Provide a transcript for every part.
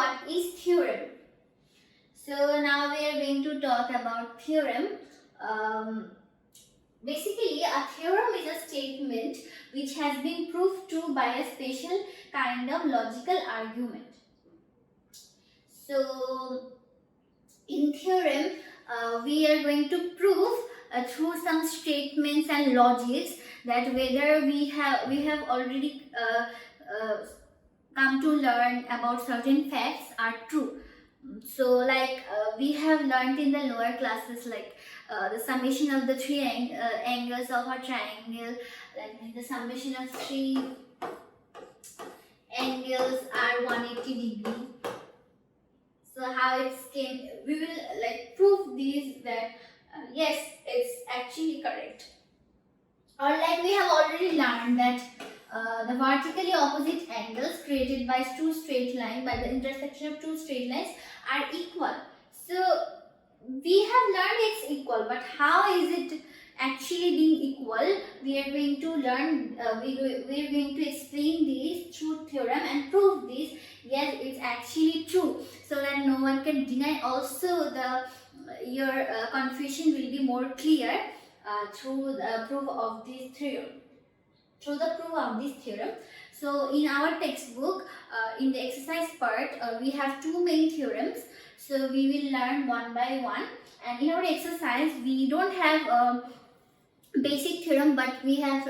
what is theorem. So now we are going to talk about theorem. Basically, a theorem is a statement which has been proved true by a special kind of logical argument. So, in theorem, we are going to prove through some statements and logics that whether we have already come to learn about certain facts are true. So, like we have learned in the lower classes, like the summation of the three angles of a triangle, like the summation of three angles are 180 degree. So how it came, we will like prove these that yes, it's actually correct. Or like we have already learned that the vertically opposite angles created by two straight lines, by the intersection of two straight lines, are equal. So we have learned it's equal, but how is it actually being equal? We are going to learn, we are going to explain this through theorem and prove this. Yes, it's actually true, so that no one can deny. Also, your confusion will be more clear through the proof of this theorem. So in our textbook, in the exercise part, we have two main theorems. So we will learn one by one. And in our exercise, we don't have a basic theorem, but we have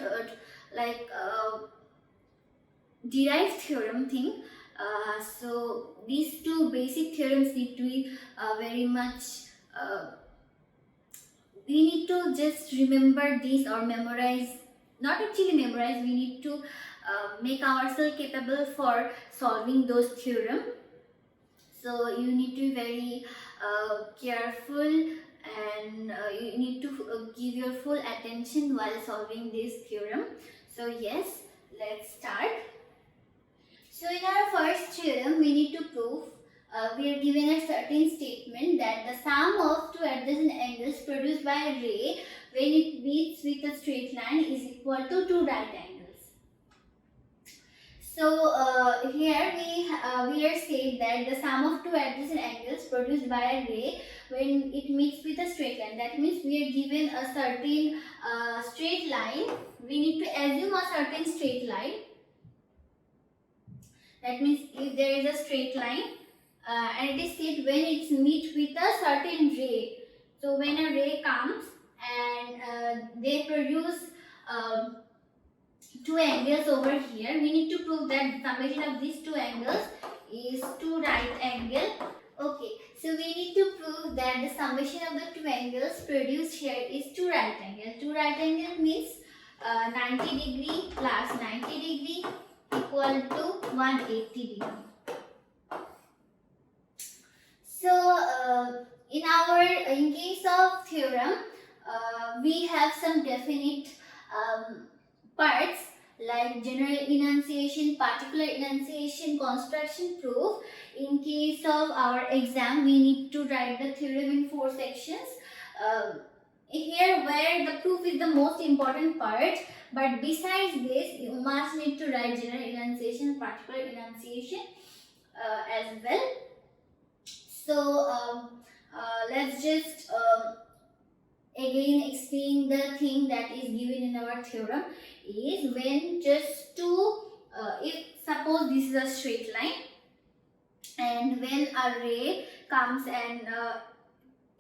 derived theorem thing. So these two basic theorems need to be very much. We need to just remember these or memorize. Not actually memorize. We need to make ourselves capable for solving those theorems. So you need to be very careful, and you need to give your full attention while solving this theorem. So yes, let's start. So in our first theorem, we need to prove, we are given a certain statement that the sum of two adjacent angles produced by a ray when it meets with a straight line is equal to two right angles. So here we are saying that the sum of two adjacent angles produced by a ray when it meets with a straight line. That means we are given a certain straight line. We need to assume a certain straight line. That means if there is a straight line and it is said when it meets with a certain ray. So when a ray comes and they produce two angles over here, we need to prove that the summation of these two angles is two right angle. Okay, so we need to prove that the summation of the two angles produced here is two right angle. Two right angle means 90 degree plus 90 degree equal to 180 degree. So in case of theorem, we have some definite parts like general enunciation, particular enunciation, construction, proof. In case of our exam, we need to write the theorem in 4 sections. Here where the proof is the most important part, but besides this, you must need to write general enunciation, particular enunciation as well. So let's just again explain the thing that is given in our theorem is when just two, if suppose this is a straight line and when a ray comes and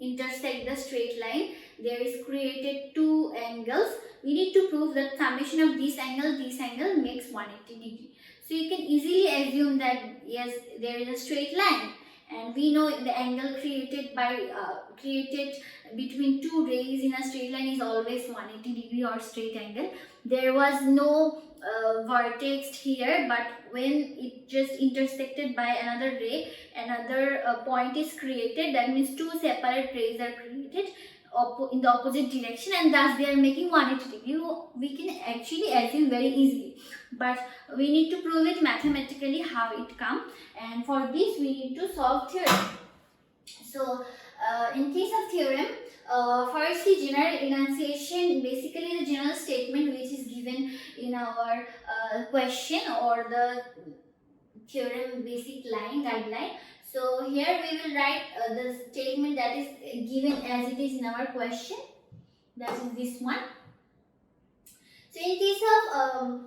intersect the straight line, there is created two angles. We need to prove that summation of this angle makes 180 degree. So you can easily assume that yes, there is a straight line. And we know the angle created between two rays in a straight line is always 180 degree or straight angle. There was no vertex here, but when it just intersected by another ray, another point is created. That means two separate rays are created in the opposite direction, and thus they are making 180 degree. We can actually assume very easily, but we need to prove it mathematically how it comes, and for this we need to solve theorem. So in case of theorem, firstly general enunciation, basically the general statement which is given in our question or the theorem basic line guideline. So here we will write the statement that is given as it is in our question, that is this one. So in case of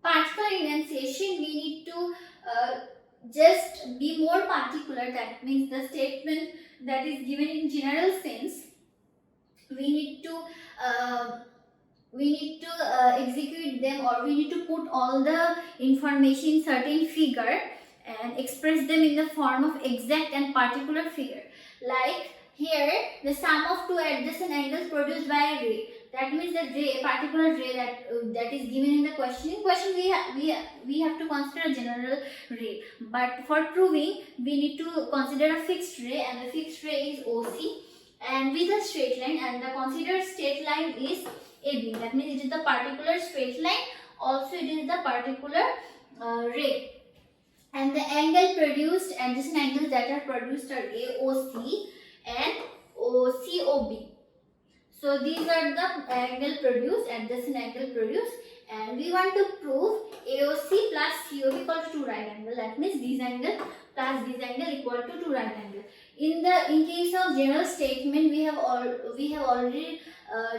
particular enunciation, we need to just be more particular. That means the statement that is given in general sense, we need to execute them, or we need to put all the information in certain figure and express them in the form of exact and particular figure. Like here, the sum of two adjacent angles produced by a ray. That means the ray, particular ray that is given in the question. In question, we have to consider a general ray, but for proving, we need to consider a fixed ray, and the fixed ray is OC, and with a straight line, and the considered straight line is AB. That means it is the particular straight line. Also, it is the particular ray. And the angle produced, adjacent angles that are produced are AOC and OCOB. So these are the angle produced, adjacent angle produced, and we want to prove AOC plus COB equal to 2 right angle. That means this angle plus this angle equal to 2 right angle. In case of general statement, we have already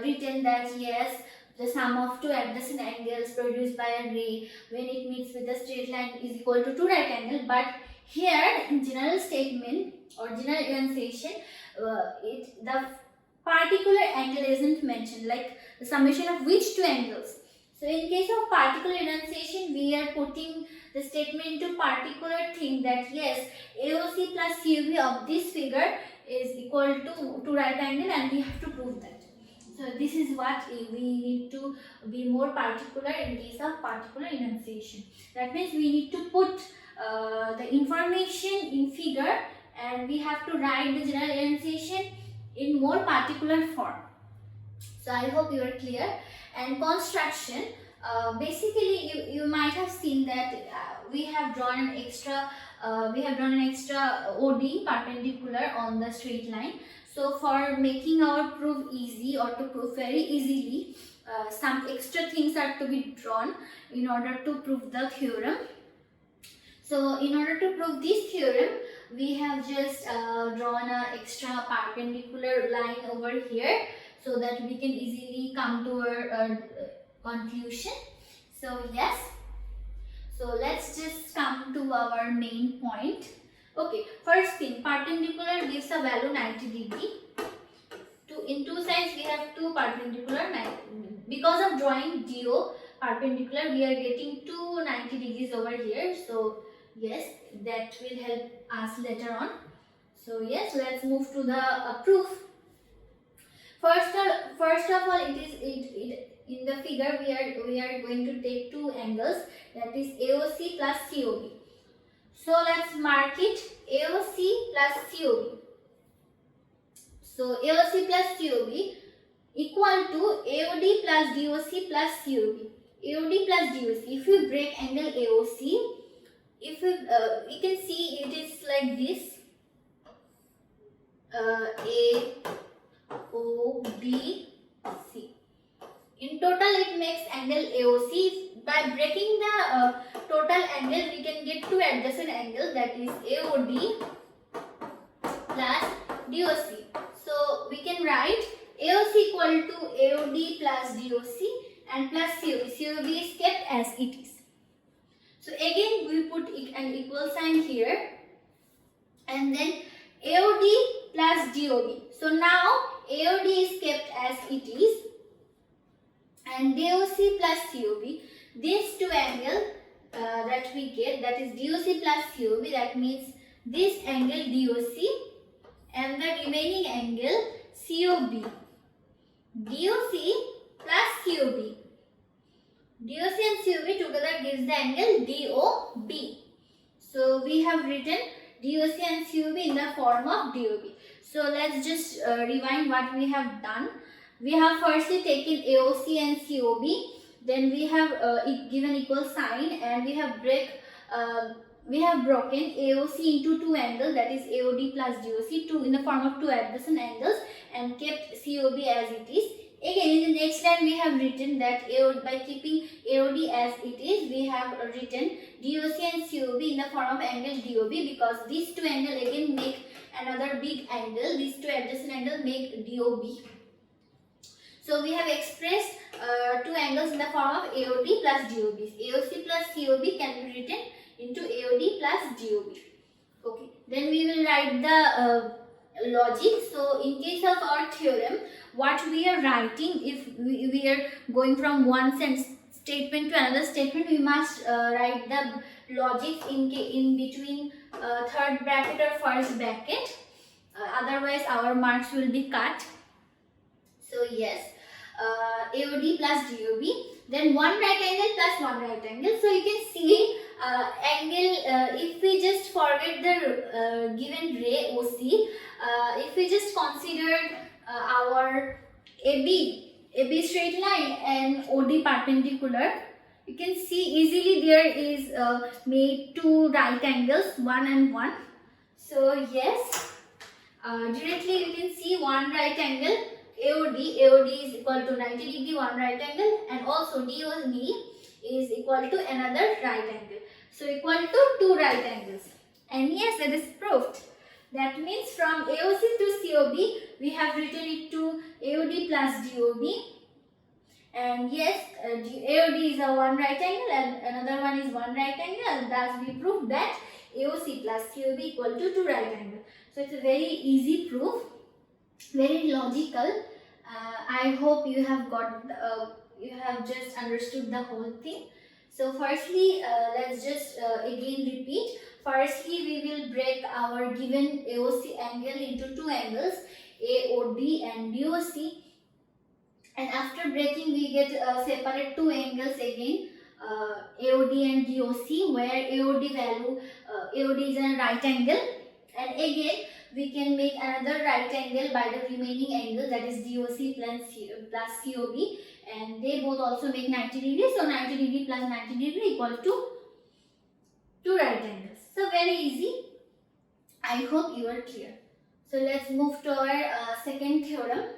written that yes, the sum of two adjacent angles produced by a ray when it meets with a straight line is equal to 2 right angle. But here in general statement or general enunciation, the particular angle isn't mentioned, like the summation of which two angles. So in case of particular enunciation, we are putting the statement into particular thing, that yes, AOC plus COB of this figure is equal to 2 right angle, and we have to prove that. So this is what we need to be more particular in case of particular enunciation. That means we need to put the information in figure, and we have to write the general enunciation in more particular form. So I hope you are clear. And construction, basically you might have seen that we have drawn an extra OD perpendicular on the straight line. So for making our proof easy, or to prove very easily, some extra things are to be drawn in order to prove the theorem. So in order to prove this theorem, we have just drawn an extra perpendicular line over here, so that we can easily come to our conclusion. So yes, so let's just come to our main point. Okay, first thing, perpendicular gives a value 90 degree. In two sides we have two perpendicular. Because of drawing DO perpendicular, we are getting two 90 degrees over here. So yes, that will help us later on. So yes, let's move to the proof. First of all, in the figure we are going to take two angles, that is AOC plus COB. So let's mark it AOC plus COB. So AOC plus COB equal to AOD plus DOC plus COB. AOD plus DOC. If we break angle AOC, if we can see it is like this. AODC. In total, it makes angle AOC. By breaking the total angle, we can get two adjacent angles, that is AOD plus DOC. So we can write AOC equal to AOD plus DOC and plus COB. COB is kept as it is. So again, we put an equal sign here, and then AOD plus DOB. So now AOD is kept as it is, and DOC plus COB. These two angles that we get, that is DOC plus COB, that means this angle DOC and the remaining angle COB. DOC plus COB. DOC and COB together gives the angle DOB. So we have written DOC and COB in the form of DOB. So let's just rewind what we have done. We have firstly taken AOC and COB, then we have given equal sign, and we have broken AOC into two angles, that is AOD plus DOC, two in the form of two adjacent angles, and kept COB as it is. Again, in the next line we have written that AOD, by keeping AOD as it is, we have written DOC and COB in the form of angle DOB, because these two angles again make another big angle. These two adjacent angles make DOB. So we have expressed two angles in the form of AOD plus DOB. AOC plus COB can be written into AOD plus DOB. Okay. Then we will write the logic. So in case of our theorem, what we are writing, if we are going from one statement to another statement, we must write the logic in between third bracket or first bracket. Otherwise our marks will be cut. So yes, AOD plus DOB. Then one right angle plus one right angle. So you can see angle, if we just forget the given ray OC, if we just considered our AB straight line and OD perpendicular, you can see easily there is made two right angles, one and one. So yes, directly you can see one right angle. AOD is equal to 90 degree, one right angle, and also DOB is equal to another right angle. So equal to two right angles. And yes, it is proved. That means from AOC to COB, we have written it to AOD plus DOB. And yes, AOD is a one right angle and another one is one right angle, and thus we proved that AOC plus COB equal to two right angles. So it's a very easy proof, very logical. I hope you have got you have just understood the whole thing. So firstly, let's just again repeat. Firstly, we will break our given AOC angle into two angles, AOD and DOC. And after breaking, we get separate two angles again, AOD and DOC, where AOD value, AOD is a right angle, and again we can make another right angle by the remaining angle, that is DOC plus COB, and they both also make 90 degrees. So 90 degree plus 90 degree equal to two right angles. So very easy. I hope you are clear. So let's move to our second theorem.